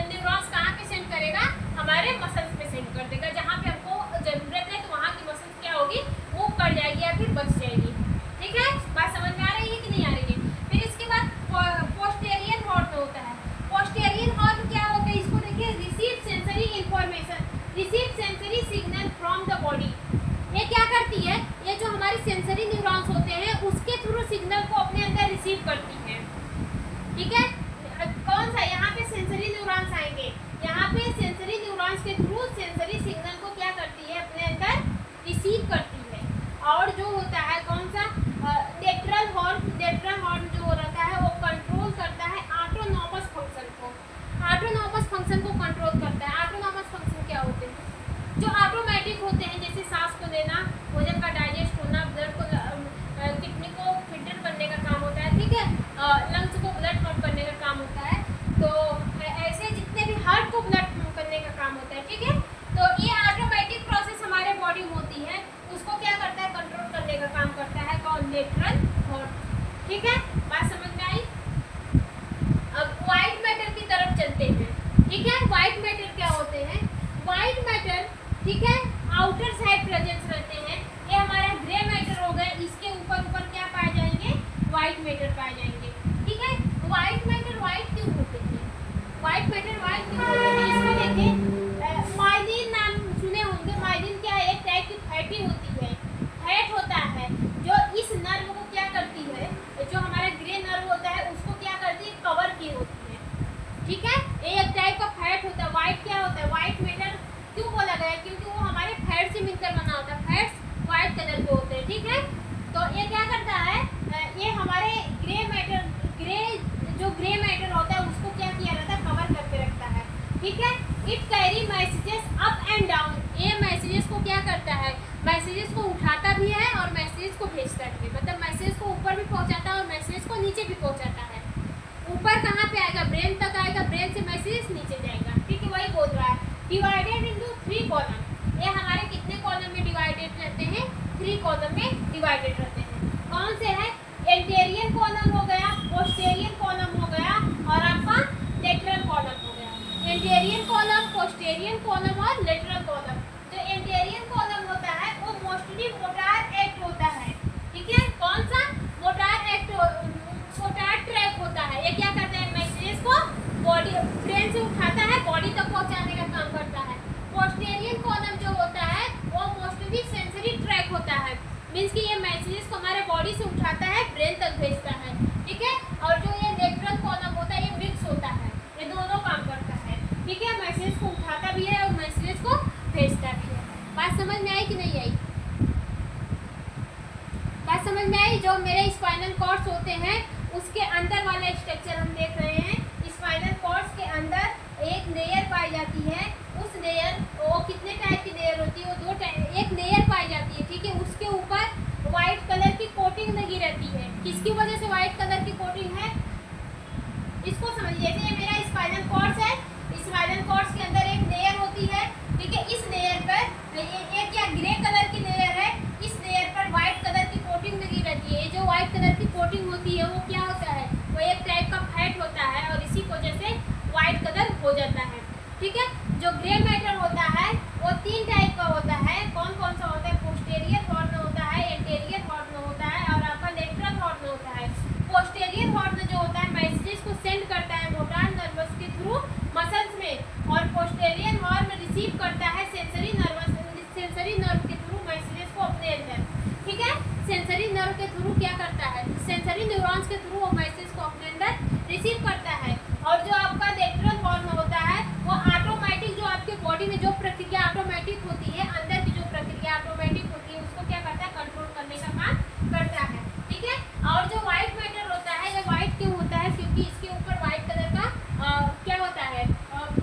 न्यूरॉन्स कहाँ पे सेंड करेगा? हमारे मसल्स पे सेंड कर देगा, जहाँ पे हमको जरूरत है तो वहाँ की मसल्स क्या होगी? मूव कर जाएगी या फिर बच जाएगी। ठीक है, बात समझ में आ रही है कि नहीं आ रही है? फिर इसके बाद पोस्टीरियर हॉर्न होता है। पोस्टीरियर हॉर्न क्या होता है? इसको देखिए, receive sensory information, receive sensory signal from the body. ये क्या करती है? ये जो हमारी सेंसरी न्यूरॉन्स होते हैं उसके थ्रू सिग्नल को अपने अंदर रिसीव करती है। ठीक है, कौन सा? यहाँ पे सेंसरी न्यूरॉन्स आएंगे, यहाँ पे सेंसरी न्यूरॉन्स के थ्रू सेंसरी सिग्नल को क्या करती है? अपने अंदर रिसीव करती है। और जो होता है कौन सा? लेटरल हॉर्न जो रहता है वो कंट्रोल करता है ऑटोनॉमस फंक्शन को। ऑटोनॉमस फंक्शन को कंट्रोल करता है। ऑटोनॉमस फंक्शन क्या होते हैं? जो ऑटोमेटिक होते हैं, जैसे सांस को लेना, भोजन का डाइजेस्ट होना, ब्लड को किडनी को फिल्टर करने का काम होता है। ठीक है, लंग्स को ब्लड पंप करने का काम होता है। तो ऐसे जितने भी हार्ट को ब्लड पंप करने का काम होता है। ठीक है, तो ये ऑटोमेटिक प्रोसेस हमारे बॉडी में होती है, उसको क्या करता है? कंट्रोल करने का काम करता है कौन? Lateral horn. ठीक है, बात समझ में आई? अब व्हाइट मैटर की तरफ चलते हैं। ठीक है, व्हाइट मैटर क्या होते हैं? व्हाइट मैटर, ठीक है, आउटर साइड प्रेजेंस रहते हैं। ये हमारा ग्रे मैटर हो गया, इसके ऊपर क्या पाए जाएंगे? व्हाइट मैटर पाए जाएंगे। ठीक है, व्हाइट मैटर व्हाइट क्यों होते हैं? व्हाइट मैटर व्हाइट क्यों होते हैं? इसको देखिए, माइलिन नाम सुने होंगे। माइलिन क्या है? एक टाइप की फैटी होती है, फैट होता है, जो इस नर्व को क्या करती है? जो हमारा ग्रे नर्व होता है उसको क्या करती है? कवर की होती है। ठीक है, ये एक टाइप का फैट होता है। व्हाइट क्या होता है? व्हाइट मैटर क्यों बोला गया? क्योंकि वो हमारे फैट से मिलकर बना होता है। फैट्स व्हाइट कलर के होते हैं। ठीक है, तो ये क्या करता है? ये हमारे जो ग्रे मैटर होता है उसको क्या किया रहता है? कवर करके रखता है। ठीक है, it carry messages up and down. ये मैसेजेस को क्या करता है? मैसेजेस को उठाता भी है और मैसेज को भेजता भी, मतलब मैसेज को ऊपर भी पहुंचाता है और मैसेज को नीचे भी पहुंचाता है। ऊपर कहाँ पे आएगा? ब्रेन तक आएगा, ब्रेन से मैसेज नीचे जाएगा। ठीक है, वही बोल रहा है, डिवाइडेड इनटू 3 कॉलम। ये हमारे कितने कॉलम में डिवाइडेड रहते हैं? 3 कॉलम में डिवाइडेड रहते हैं। कौन से है? एंटीरियर कॉलम हो गया, पोस्टीरियर कॉलम हो गया और आपका लेटरल कॉलम हो गया। एंटेरियर कॉलम, पोस्टेरियर कॉलम और लेटरल कॉलम। जो एंटेरियर कॉलम होता है वो मोस्टली मोटार एक्ट होता है, ठीक है। कौन सा? मोटार एक्ट, मोटार ट्रैक होता है। ये क्या करता है? मैसेजेस को बॉडी ब्रेन से उठाता है, बॉडी तक पहुंचाने का काम करता है। पोस्टेरियर कॉलम जो होता है वो मोस्टली सेंसरी ट्रैक होता है, मीन्स कि ये मैसेजेस को हमारे बॉडी से उठाता है, ब्रेन तक भेजता है, ठीक है। और जो ये लेटरल कॉलम होता है ये मिक्स होता है, ये दोनों काम करता है, ठीक है। मैसेज को उठाता भी है और मैसेज को भेजता भी है। बात समझ में आई कि नहीं आई? बात समझ में आई? जो मेरे स्पाइनल कॉर्ड्स होते हैं उसके अंदर वाला स्ट्रक्चर हम देख रहे हैं। स्पाइनल कॉर्ड्स के अंदर एक लेयर पाई जाती है। उस लेयर, वो कितने टाइप की लेयर होती है? वो दो टाइप, एक लेयर पाई जाती है, ठीक है। उसके ऊपर व्हाइट कलर की कोटिंग लगी रहती है। किसकी वजह से व्हाइट कलर की कोटिंग है? इसको समझिए। जैसे ये मेरा स्पाइनल कॉर्ड्स है, स्पाइनल कॉर्ड्स के अंदर एक लेयर होती है, ठीक है। इस लेयर पर ये क्या ग्रे कलर की लेयर है, इस लेयर पर व्हाइट कलर की कोटिंग लगी रहती है। जो व्हाइट कलर की कोटिंग होती है वो क्या होता है? वो एक टाइप का फैट होता है और इसी वजह से व्हाइट कलर हो जाता है, ठीक है। जो ग्रे मैटर होता है वो तीन टाइप का होता है। कौन कौन सा होता है? पोस्टेरियर हॉर्न होता है, एंटेरियर हॉर्न होता है और आपका लेटरल हॉर्न होता है। पोस्टेरियर हॉर्न जो होता है मैसेजेस को सेंड करता है मोटार नर्वस के थ्रू मसल्स में, और पोस्टेरियर हॉर्न रिसीव करता है सेंसरी नर्व के थ्रू मैसेजेस को अपने अंदर, ठीक है। सेंसरी नर्व के थ्रू क्या करता है? सेंसरी न्यूरॉन्स के थ्रू वो मैसेज को अपने अंदर रिसीव करता है। और जो आपका लेटरल हॉर्न होता है वो ऑटोमेटिक, जो आपके बॉडी में जो प्रक्रिया ऑटोमेटिक होती है, अंदर की जो प्रक्रिया ऑटोमेटिक होती है उसको क्या करता है? कंट्रोल करने का काम करता है, ठीक है। और जो व्हाइट मैटर होता है, ये व्हाइट क्यों होता है? क्योंकि इसके ऊपर व्हाइट कलर का क्या होता है?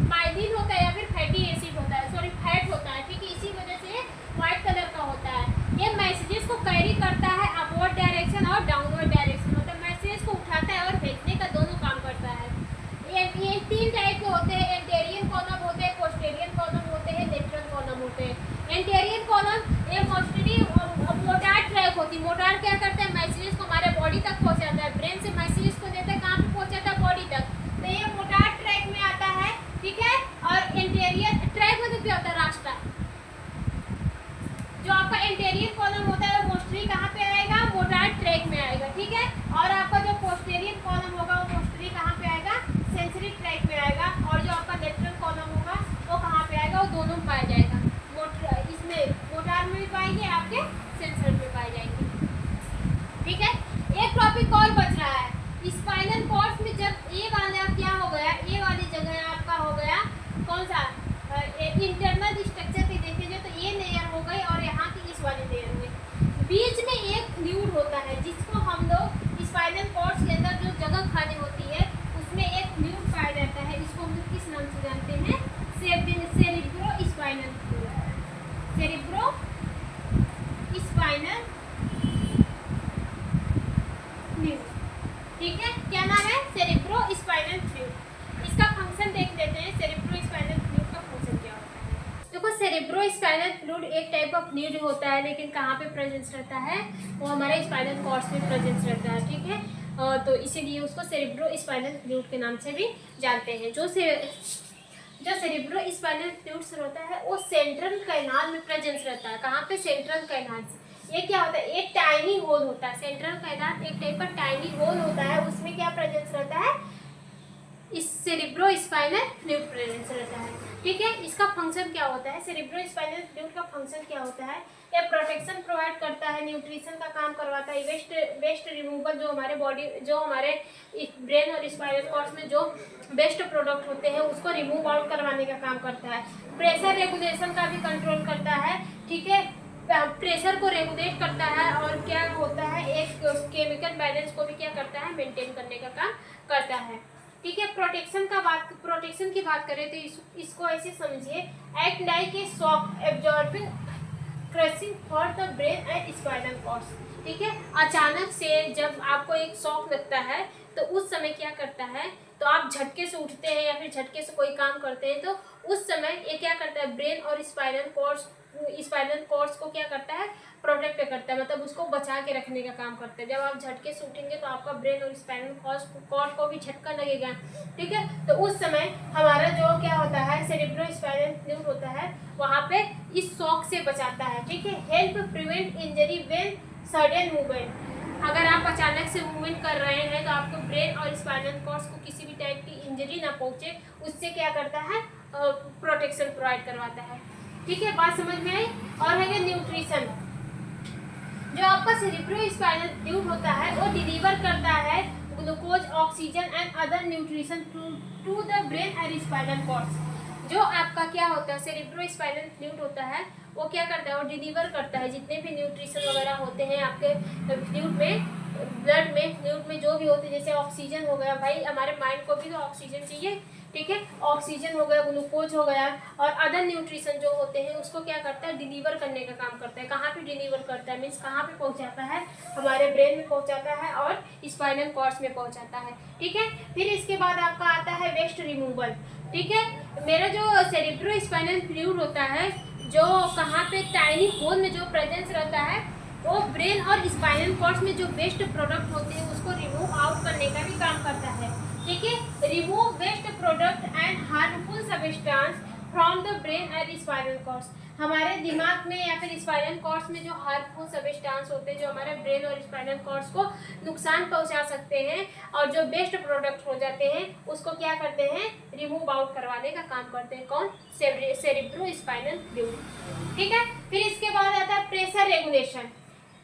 माइलिन होता है या फिर फैटी एसिड होता है, सॉरी फैट होता है, ठीक है। इसी वजह से व्हाइट कलर का होता है। ये मैसेजेस को कैरी करता है अपवर्ड डायरेक्शन और डाउनवर्ड डायरेक्शन, मतलब मैसेज को उठाता है और भेजने का दोनों काम करता है। ये तीन टाइप के होते हैं। एंटेरियर कॉलम होते हैं, पोस्टेरियर कॉलम होते हैं, लेटरल कॉलम होते हैं। एंटेरियर कॉलम ये मोस्टली मोटार ट्रैक होती है। मोटार क्या करता है? मैसेजेस को हमारे बॉडी तक पहुंचाता है, ब्रेन से मैसेजेस को देता है, कहाँ पे पहुंचाता है? बॉडी तक। तो ये मोटार ट्रैक में आता है, ठीक है। और एंटेरियर ट्रैक में तो क्या होता है? रास्ता। जो आपका एंटेरियर कॉलम होता है वो मोस्टली कहाँ पे आएगा? मोटार ट्रैक में आएगा, ठीक है। और आपका जो पोस्टेरियर कॉलम होगा वो मोस्टली कहाँ पे आएगा? सेंसरी ट्रैक में आएगा। और जो आपका लेटरल कॉलम होगा वो कहाँ पे आएगा? वो दोनों में पाया जाएगा। इसमें मोटार में भी पाएंगे, आपके सेंसर में पाए जाएंगे, ठीक है। एक टॉपिक और बच रहा है स्पाइनल कॉर्ड्स में। जब ये वाला क्या हो गया, ये वाली जगह आपका हो गया कौन सा? इंटरनल स्ट्रक्चर की देखिए तो ये लेयर हो गई और यहाँ की इस वाली लेयर हो गई। बीच में एक फ्लूइड होता है जिसको हम लोग स्पाइनल कॉर्ड्स के अंदर जो जगह खाली होती है उसमें एक फ्लूइड पाया जाता है। इसको हम लोग किस नाम से जानते हैं? Cerebro spinal fluid. Cerebro spinal fluid, ठीक है। क्या नाम है? Cerebro spinal fluid. इसका फंक्शन देख लेते हैं। सेरिब्रो स्पाइनल फ्लूइड का फंक्शन क्या होता है? देखो, सेरिब्रो स्पाइनल फ्लूइड एक टाइप का फ्लूइड होता है, लेकिन कहाँ पे प्रेजेंस रहता है? वो हमारे स्पाइनल कॉर्ड्स में प्रेजेंस रहता है, ठीक है। तो इसीलिए उसको सेरिब्रो स्पाइनल फ्लूइड के नाम से भी जानते हैं। जो सेरिब्रो स्पाइनल फ्लूइड होता है वो सेंट्रल कैनाल में प्रेजेंस रहता है। कहाँ पे? Central canal. ये क्या होता है? एक टाइनी होल होता है। सेंट्रल कैनाल एक टाइप का टाइनी होल होता है, उसमें क्या प्रेजेंस रहता है? इस सेरिब्रो स्पाइनल फ्लूइड प्रेजेंस रहता है, ठीक है। इसका फंक्शन क्या होता है? सेरिब्रो स्पाइनल फ्लूइड का फंक्शन क्या होता है? ये प्रोटेक्शन प्रोवाइड करता है, न्यूट्रिशन का काम करवाता है, वेस्ट रिमूवल, जो हमारे बॉडी, जो हमारे ब्रेन और स्पाइनल कॉर्ड्स में जो वेस्ट प्रोडक्ट होते हैं उसको रिमूव आउट करवाने का काम करता है। प्रेशर रेगुलेशन का भी कंट्रोल करता है, ठीक है। प्रेशर को रेगुलेट करता है और क्या होता है? एक केमिकल बैलेंस को भी क्या करता है? मेंटेन करने का काम करता है, ठीक है। प्रोटेक्शन की बात करें तो इसको ऐसे समझिए, act like a shock absorbing cushioning for the brain and spinal cords, ठीक है। अचानक से जब आपको एक शॉक लगता है तो उस समय क्या करता है? तो आप झटके से उठते हैं या फिर झटके से कोई काम करते हैं तो उस समय ये क्या करता है? ब्रेन और स्पाइनल कॉर्ड्स स्पाइनल कॉर्ड्स को क्या करता है, प्रोटेक्ट करता है, मतलब उसको बचा के रखने का काम करता है। जब आप झटके से उठेंगे तो आपका ब्रेन और स्पाइनल कॉर्ड को भी झटका लगेगा, ठीक है। तो उस समय हमारा जो क्या होता है, सेरेब्रोस्पाइनल फ्लूइड होता है, वहाँ पे इस शॉक से बचाता है, ठीक है। Help prevent injury when sudden movement, अगर आप अचानक से मूवमेंट कर रहे हैं तो आपको ब्रेन और स्पाइनल कॉर्ड्स को किसी भी टाइप की इंजरी ना पहुंचे, उससे क्या करता है, प्रोटेक्शन प्रोवाइड करवाता है, ठीक है। बात समझ में आई। और है न्यूट्रिशन, जो आपका सेरेब्रोस्पाइनल फ्लूइड होता है वो डिलीवर करता है glucose, oxygen and other nutrition to the brain and spinal cords. जो आपका क्या होता है, सेरेब्रोस्पाइनल फ्लूइड होता है, वो क्या करता है, वो डिलीवर करता है जितने भी न्यूट्रिशन वगैरह होते हैं आपके फ्लूइड में, ब्लड में, फ्लूइड में जो भी होते हैं, जैसे ऑक्सीजन हो गया, भाई हमारे माइंड को भी तो ऑक्सीजन चाहिए, ठीक है। ऑक्सीजन हो गया, ग्लूकोज हो गया, और अदर न्यूट्रिशन जो होते हैं उसको क्या करता है, डिलीवर करने का काम करता है। कहाँ पे डिलीवर करता है, मीन्स कहाँ पे पहुँचाता है, हमारे ब्रेन में पहुँचाता है और स्पाइनल कॉर्ड्स में पहुँचाता है, ठीक है। फिर इसके बाद आपका आता है वेस्ट रिमूवल, ठीक है। मेरा जो सेरेब्रोस्पाइनल फ्लूइड होता है, जो कहाँ पे टाइनी होल में जो प्रेजेंस रहता है, वो ब्रेन और स्पाइनल कॉर्ड्स में जो वेस्ट प्रोडक्ट होते हैं उसको रिमूव आउट करने का भी काम करता है, ठीक है। Remove waste product and harmful substance from the brain and spinal cords, हमारे दिमाग में या फिर स्पाइनल कॉर्ड्स में जो हार्मफुल सब्सटेंस होते हैं, जो हमारे ब्रेन और स्पाइनल कॉर्ड्स को नुकसान पहुंचा सकते हैं, और जो वेस्ट प्रोडक्ट हो जाते हैं उसको क्या करते हैं, रिमूव आउट करवाने का काम करते हैं। कौन, सेरेब्रोस्पाइनल फ्लूइड, ठीक है। फिर इसके बाद आता है प्रेशर रेगुलेशन,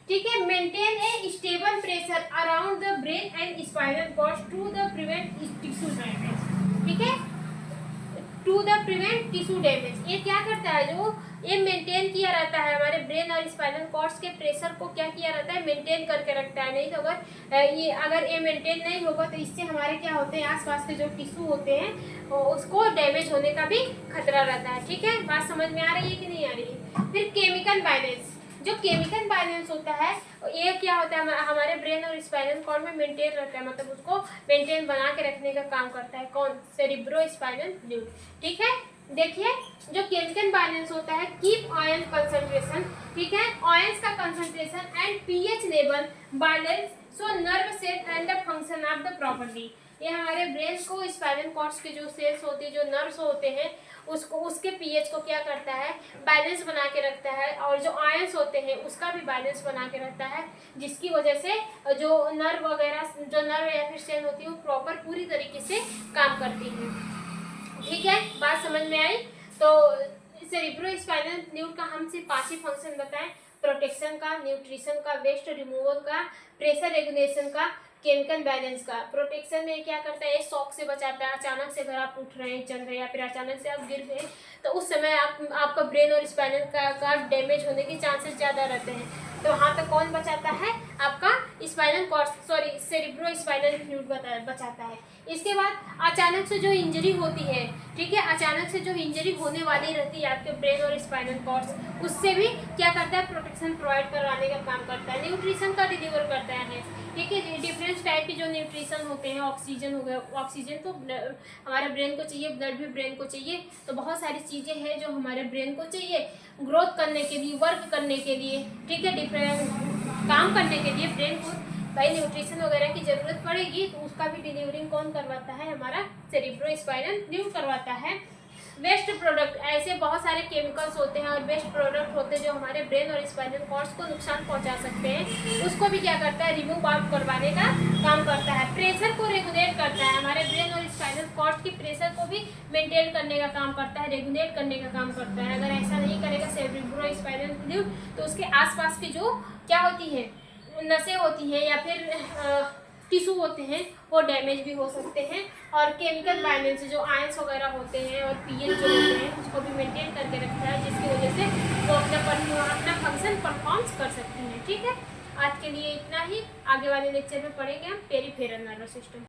ठीक है। Maintain a stable pressure around the brain and spinal cords to the prevent tissue damage, ठीक है, to the prevent tissue damage. ये क्या करता है, जो ये मेंटेन किया रहता है हमारे ब्रेन और स्पाइनल कॉर्ड्स के प्रेशर को क्या किया रहता है, मेंटेन करके रखता है। नहीं तो अगर ये मेंटेन नहीं होगा तो इससे हमारे क्या होते हैं, आसपास के जो टिश्यू होते हैं उसको डैमेज होने का भी खतरा रहता है, ठीक है। बात समझ में आ रही है कि नहीं आ रही है। फिर केमिकल बैलेंस, जो केमिकल बैलेंस होता है ये क्या होता है, हमारे ब्रेन और स्पाइनल कॉर्ड में मेंटेन रहता है, मतलब उसको मेंटेन बना के रखने का काम करता है। कौन, सेरेब्रोस्पाइनल फ्लूइड, ठीक है। देखिए जो केमिकल बैलेंस होता है, कीप आयन कंसंट्रेशन, ठीक है, आयंस का concentration and pH level balance, so nerve cell and the function of the property. ये हमारे ब्रेन को, स्पाइनल कॉर्ड्स के जो सेल्स होते हैं, जो नर्व्स होते हैं, उसको, उसके पीएच को क्या करता है, बैलेंस बना के रखता है, और जो आयंस होते हैं उसका भी बैलेंस बना के रखता है, जिसकी वजह से जो नर्व वगैरह, जो नर्व या फिर सेल होती है वो प्रॉपर पूरी तरीके से काम करती है, ठीक है। बात समझ में आई। तो सेरेब्रोस्पाइनल फ्लूइड का हम सिर्फ 5 ही फंक्शन बताएं, प्रोटेक्शन का, न्यूट्रिशन का, वेस्ट रिमूवल का, प्रेशर रेगुलेशन का, केमिकल बैलेंस का। प्रोटेक्शन में क्या करता है, शॉक से बचाता है। अचानक से अगर आप उठ रहे हैं, चल रहे हैं, या फिर अचानक से आप गिर गए तो उस समय आपका ब्रेन और स्पाइनल का डैमेज होने के चांसेस ज़्यादा रहते हैं। तो वहाँ तक कौन बचाता है, आपका spinal cord, sorry cerebrospinal fluid बचाता है। इसके बाद अचानक से जो इंजरी होती है, ठीक है, अचानक से जो इंजरी होने वाली रहती है आपके ब्रेन और स्पाइनल कॉर्ड्स, उससे भी क्या करता है, प्रोटेक्शन प्रोवाइड करवाने का काम करता है। न्यूट्रिशन का डिलीवर करता है, ठीक है। डिफरेंट टाइप के जो न्यूट्रिशन होते हैं, ऑक्सीजन हो गया, ऑक्सीजन तो हमारे ब्रेन को चाहिए, ब्लड भी ब्रेन को चाहिए, तो बहुत सारी चीज़ें हैं जो हमारे ब्रेन को चाहिए ग्रोथ करने के लिए, वर्क करने के लिए, ठीक है, डिफरेंट काम करने के लिए ब्रेन को भाई न्यूट्रिशन वगैरह की ज़रूरत पड़ेगी, तो उसका भी डिलीवरिंग कौन करवाता है, हमारा सेरेब्रोस्पाइनल फ्लूइड करवाता है। वेस्ट प्रोडक्ट, ऐसे बहुत सारे केमिकल्स होते हैं और वेस्ट प्रोडक्ट होते हैं जो हमारे ब्रेन और स्पाइनल कॉर्ड्स को नुकसान पहुंचा सकते हैं, उसको भी क्या करता है, रिमूव आउट करवाने का काम करता है। प्रेशर को रेगुलेट करता है, हमारे ब्रेन और स्पाइनल कॉर्ड्स की प्रेशर को भी मेंटेन करने का काम करता है, रेगुलेट करने का काम करता है। अगर ऐसा नहीं करेगा सेरेब्रोस्पाइनल फ्लूइड तो उसके आसपास की जो क्या होती है, नसें होती हैं या फिर टिश्यू होते हैं, वो डैमेज भी हो सकते हैं। और केमिकल बैलेंस, जो आयंस वगैरह होते हैं और पीएच जो होते हैं, उसको भी मेंटेन करके रखता है, जिसकी वजह से वो अपना फंक्शन परफॉर्म कर सकती हैं, ठीक है। आज के लिए इतना ही, आगे वाले लेक्चर में पढ़ेंगे हम पेरिफेरल नर्वस सिस्टम।